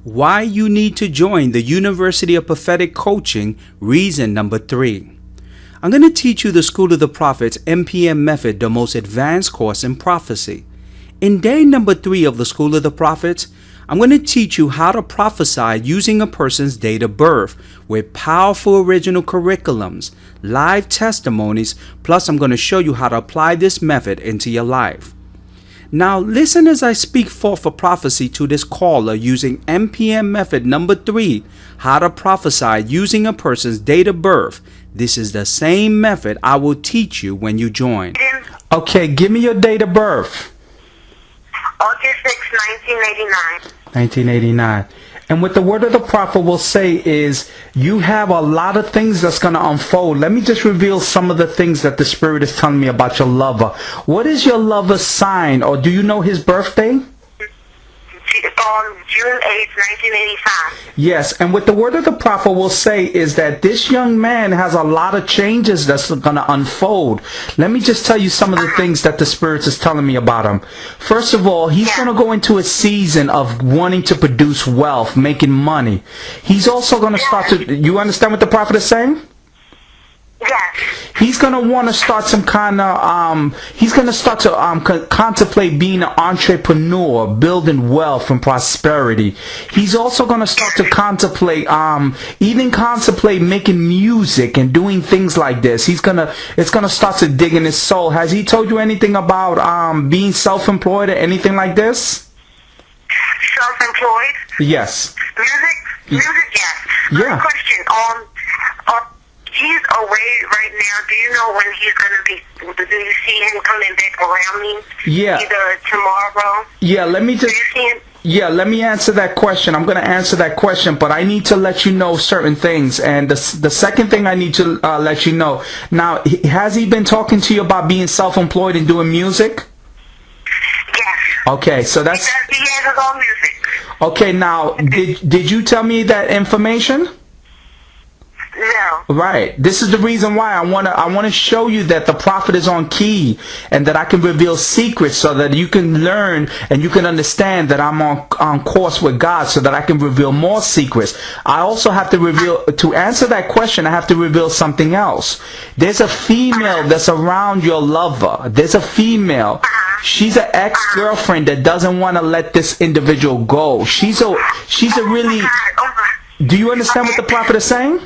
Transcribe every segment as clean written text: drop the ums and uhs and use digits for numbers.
Why you need to join the University of Prophetic Coaching, reason number 3. I'm going to teach you the School of the Prophets MPM method, the most advanced course in prophecy. In day number 3 of the School of the Prophets, I'm going to teach you how to prophesy using a person's date of birth with powerful original curriculums, live testimonies, plus I'm going to show you how to apply this method into your life. Now listen as I speak forth a prophecy to this caller using MPM method number 3, how to prophesy using a person's date of birth. This is the same method I will teach you when you join. Okay, give me your date of birth. August 6, 1989. 1989. And what the word of the prophet will say is, you have a lot of things that's going to unfold. Let me just reveal some of the things that the Spirit is telling me about your lover. What is your lover's sign, or do you know his birthday? On June 8th, 1985. Yes, and what the word of the prophet will say is that this young man has a lot of changes that's going to unfold. Let me just tell you some of the things that the Spirit is telling me about him. First of all, he's going to go into a season of wanting to produce wealth, making money. He's also going to start to, you understand what the prophet is saying? Yes. He's going to want to start some kind of, he's going to start to contemplate being an entrepreneur, building wealth and prosperity. He's also going to start to contemplate, even contemplate making music and doing things like this. It's going to start to dig in his soul. Has he told you anything about being self-employed or anything like this? Self-employed? Yes. Music, yes. Yeah. Question, he's away right now. Do you know when he's going to be, do you see him coming back around me? Yeah. Either tomorrow? Yeah, let me just... Yeah, let me answer that question. I'm going to answer that question, but I need to let you know certain things. And the second thing I need to let you know. Now, has he been talking to you about being self-employed and doing music? Yes. Okay, so that's... He has his own music. Okay, now, did you tell me that information? No. Right. This is the reason why I want to show you that the prophet is on key and that I can reveal secrets so that you can learn and you can understand that I'm on course with God so that I can reveal more secrets. I also have to reveal, to answer that question, I have to reveal something else. There's a female that's around your lover. There's a female. She's an ex-girlfriend that doesn't want to let this individual go. She's a really... Do you understand what the prophet is saying?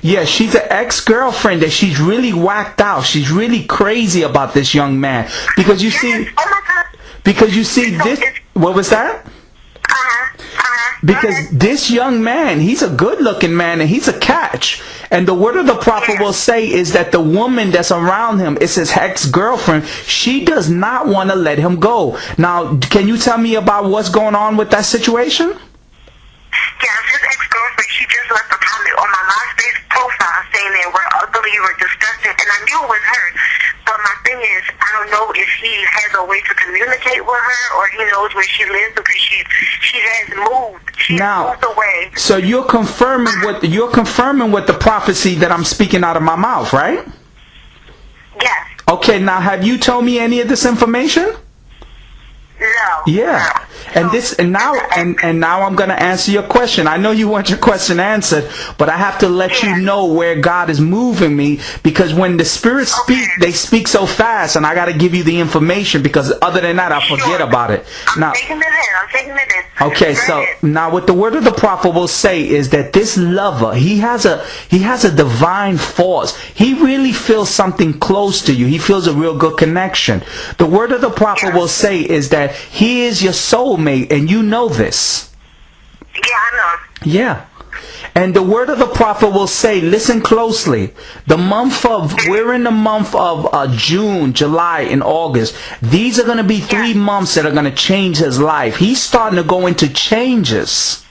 Yeah, she's an ex-girlfriend that she's really whacked out. She's really crazy about this young man. Because you see, this, what was that? Because this young man, he's a good-looking man and he's a catch. And the word of the prophet will say is that the woman that's around him is his ex-girlfriend. She does not want to let him go. Now, can you tell me about what's going on with that situation? Yes, his ex-girlfriend, she just left a comment on my MySpace profile saying that we're ugly, we're disgusting, and I knew it was her. But my thing is, I don't know if he has a way to communicate with her or he knows where she lives because she has moved. She's moved away. So you're confirming what the prophecy that I'm speaking out of my mouth, right? Yes. Okay, now have you told me any of this information? No. Yeah. And now I'm going to answer your question. I know you want your question answered, but I have to let you know where God is moving me, because when the spirits speak, they speak so fast, and I got to give you the information, because other than that, I forget about it. I'm taking it in. Okay, so now what the word of the prophet will say is that this lover, he has a divine force. He really feels something close to you. He feels a real good connection. The word of the prophet will say is that he is your soulmate, and you know this. Yeah, I know. Yeah. And the word of the prophet will say, listen closely, we're in the month of June, July, and August. These are going to be 3 months that are going to change his life. He's starting to go into changes.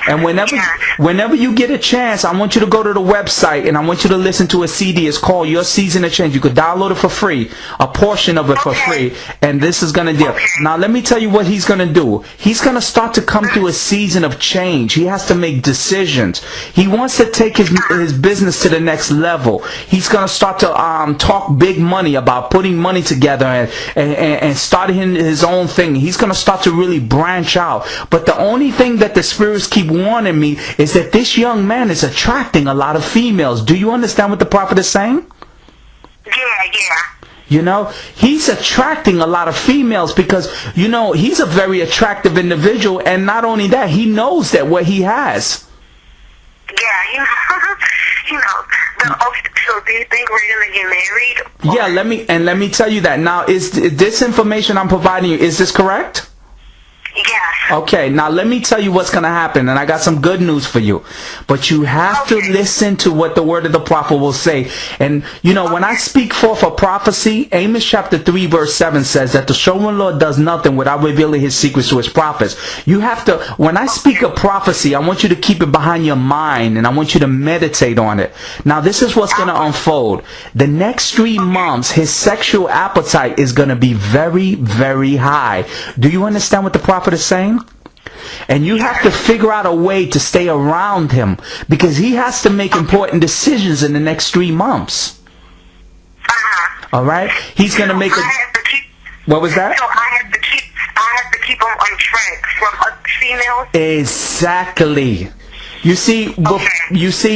And whenever you get a chance, I want you to go to the website and I want you to listen to a CD. It's called Your Season of Change. You could download it for free, a portion of it for free, and this is going to deal. Now, let me tell you what he's going to do. He's going to start to come through a season of change. He has to make decisions. He wants to take his business to the next level. He's going to start to talk big money, about putting money together and starting his own thing. He's going to start to really branch out. But the only thing that the spirits keep warning me is that this young man is attracting a lot of females. Do you understand what the prophet is saying? Yeah. You know, he's attracting a lot of females because, you know, he's a very attractive individual, and not only that, he knows that what he has. Yeah, so do you think we're gonna get married? Yeah, let me tell you that. Now, is this information I'm providing you, is this correct? Yes. Okay, now let me tell you what's going to happen, and I got some good news for you. But you have to listen to what the word of the prophet will say. And, you know, when I speak forth a prophecy, Amos chapter 3 verse 7 says that the sovereign Lord does nothing without revealing his secrets to his prophets. You have to, when I speak a prophecy, I want you to keep it behind your mind, and I want you to meditate on it. Now, this is what's going to unfold. The next 3 months, his sexual appetite is going to be very, very high. Do you understand what the prophet is saying? And you have to figure out a way to stay around him, because he has to make important decisions in the next 3 months. All right? He's going to make What was that? So I have to keep him on track from other females? Exactly. You see,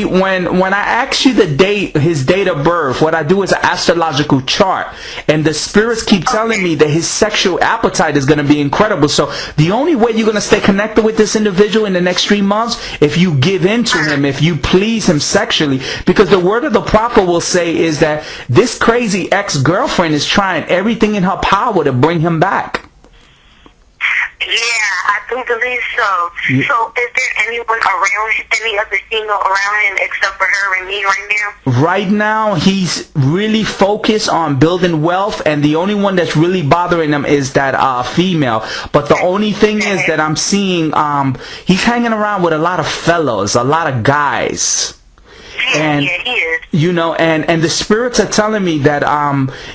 when I ask you his date of birth, what I do is an astrological chart, and the spirits keep telling me that his sexual appetite is going to be incredible. So the only way you're going to stay connected with this individual in the next 3 months, if you give in to him, if you please him sexually, because the word of the prophet will say is that this crazy ex-girlfriend is trying everything in her power to bring him back. Yeah, I do believe so. Yeah. So is there anyone around, any other female around him except for her and me right now? Right now, he's really focused on building wealth, and the only one that's really bothering him is that female. But the only thing is that I'm seeing he's hanging around with a lot of fellows, a lot of guys. And yeah, he is. You know, and the spirits are telling me that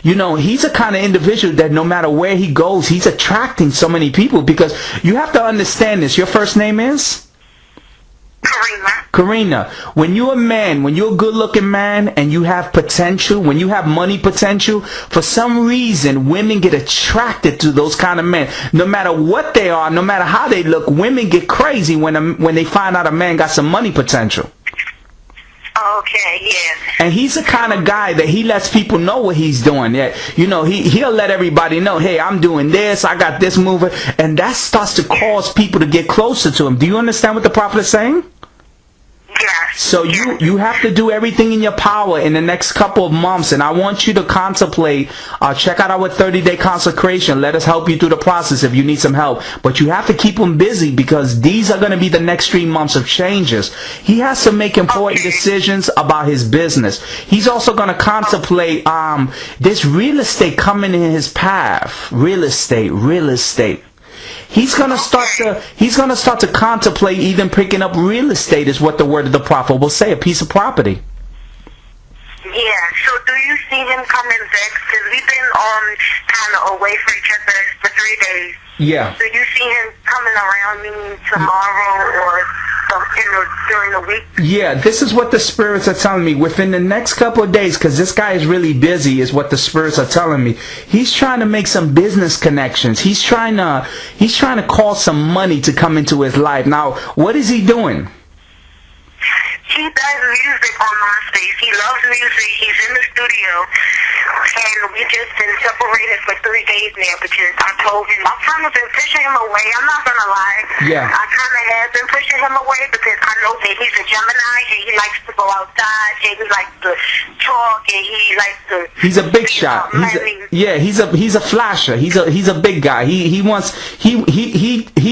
you know, he's a kind of individual that no matter where he goes, he's attracting so many people. Because you have to understand this. Your first name is Karina. When you're a man, when you're a good-looking man and you have potential, when you have money potential, for some reason women get attracted to those kind of men. No matter what they are, no matter how they look, women get crazy when they find out a man got some money potential. Okay, yeah. And he's the kind of guy that he lets people know what he's doing. Yeah, you know, he'll let everybody know, hey, I'm doing this, I got this moving, and that starts to cause people to get closer to him. Do you understand what the prophet is saying? Yes. So you have to do everything in your power in the next couple of months, and I want you to contemplate, check out our 30-day consecration. Let us help you through the process if you need some help. But you have to keep him busy, because these are going to be the next 3 months of changes. He has to make important decisions about his business. He's also going to contemplate this real estate coming in his path. Real estate. He's gonna start to contemplate even picking up real estate, is what the word of the prophet will say, a piece of property. Yeah, so do you see him coming back? Because we've been kind of away from each other for 3 days. Yeah. Do you see him coming around me tomorrow or during the week? Yeah, this is what the spirits are telling me. Within the next couple of days, because this guy is really busy, is what the spirits are telling me. He's trying to make some business connections. He's trying to call some money to come into his life. Now, what is he doing? He does music on MySpace. He loves music. He's in the studio. And we just been separated for 3 days now, because I told him, I've kind of been pushing him away. I'm not going to lie. Yeah. I kind of have been pushing him away, because I know that he's a Gemini, and he likes to go outside, and he likes to talk, and he likes to... He's a big shot. He's a flasher. He's a big guy. He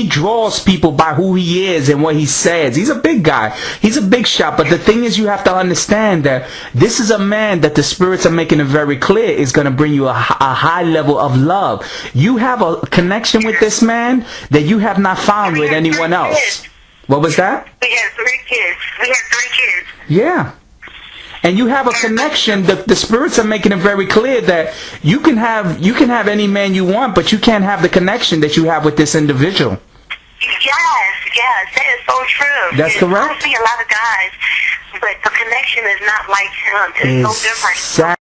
draws people by who he is and what he says. He's a big guy. He's a big shot. But the thing is, you have to understand that this is a man that the spirits are making it very clear is going to bring you a high level of love. You have a connection with this man that you have not found with anyone else. What was that? We had 3 kids. We had 3 kids. Yeah. And you have a connection. The spirits are making it very clear that you can have any man you want, but you can't have the connection that you have with this individual. Yes, that is so true. That's correct. I see a lot of guys, but the connection is not like him. It's so different.